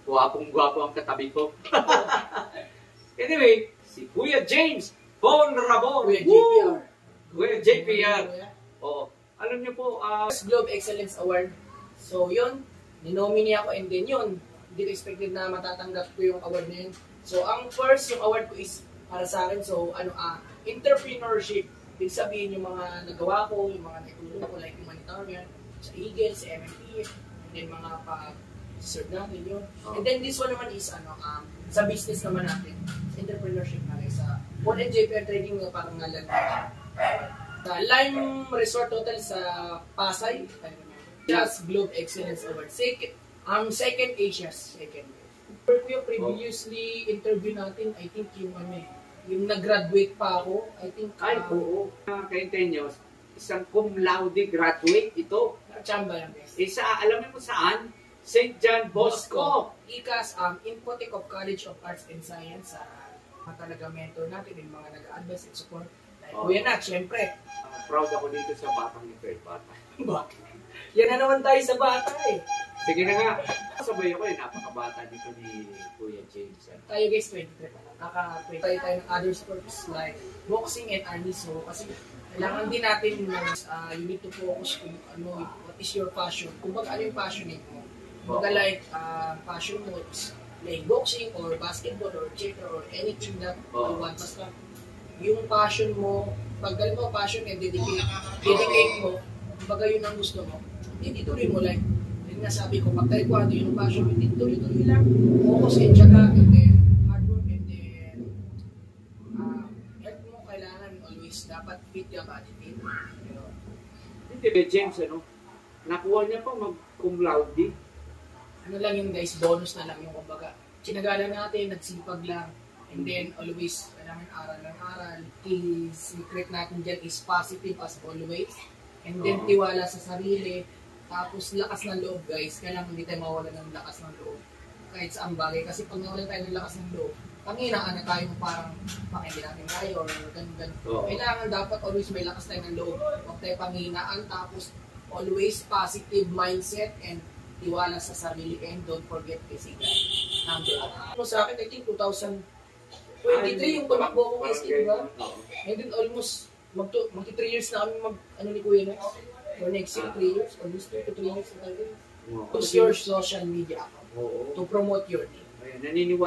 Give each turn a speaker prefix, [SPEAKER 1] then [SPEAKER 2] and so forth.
[SPEAKER 1] Gwapong-gwapo ang katabi ko. Anyway, si Kuya James Bon Rabon.
[SPEAKER 2] Kuya JPR.
[SPEAKER 1] Kuya JPR. Oo. Alam niyo po,
[SPEAKER 2] First Globe Excellence Award. So yun, ninomini ako and then yun, hindi ko expected na matatanggap ko yung award na yun. So ang first, yung award ko is para sa akin, so entrepreneurship. Ibig sabihin yung mga nagawa ko, yung mga naitulong ko, like humanitarian, sa Eagle, sa MMP, and then mga pa-serve natin yun. And then this one naman is, sa business naman natin, entrepreneurship natin sa Bon and JPR Trading na parang ngalan. Sa Lime Resort Hotel sa Pasay, Just Globe Excellence Award. Second Asia's second. Yung previously interview natin, I think yung nag-graduate pa ako, I think.
[SPEAKER 1] Ay, oo. Kaintayin nyo, isang cum laude graduate ito.
[SPEAKER 2] Chamba lang, guys.
[SPEAKER 1] Isa, alam mo saan? St. John Bosco.
[SPEAKER 2] ICAS, Infotech of College of Arts and Science, mga talaga mentor natin, yung mga nag-advise and support. Kuya Nat, syempre.
[SPEAKER 1] Proud ako dito sa batang ni Fred Bata.
[SPEAKER 2] Bakit? Yan na naman tayo sa bata eh.
[SPEAKER 1] Sige na nga. Sabay ako napakabata dito ni Kuya James.
[SPEAKER 2] Tayo guys, 23 pa lang. Naka-play tayo ng other sports like boxing and army. So, kasi kailangan din natin you need to focus kung what is your passion. Kung ano yung passionate mo. Kumbaga like, passion mo is like boxing or basketball or theater or anything that you want. Basta yung passion mo, pag galing mo passion and dedicate mo, kumbaga yun ang gusto mo, hindi tuloy mo like, yun nga sabi ko, pag taekwondo yung passion, hindi tuloy lang, focus and saka, and then hard work, and then health mo kailangan always, dapat fit yung body fit.
[SPEAKER 1] Hindi ba James, nakuha niya pa mag-cum laude?
[SPEAKER 2] Ano lang yung guys, bonus na lang yung kumbaga, sinagalan natin, nagsipag lang, and then always, kailangan aral ng aral. The secret natin dyan is positive as always. And then tiwala sa sarili. Tapos lakas ng loob guys. Kailangan hindi tayo mawala ng lakas ng loob. Kahit saan bagay. Kasi pag nawalan tayo ng lakas ng loob, panginaan na tayo parang pakindi natin tayo or ganun. Kailangan dapat always may lakas tayo ng loob. Huwag tayo panginaan. Tapos always positive mindset and tiwala sa sarili. And don't forget kasi number 1. Sa akin, I think 2023 yung tumakbo ko guys, diba? And then almost magti 3 years na kami ni Kuya na. For next year, 3 years, almost 2 to 3 years na tayo. Use your social media account to promote your name.
[SPEAKER 1] Naniniwala.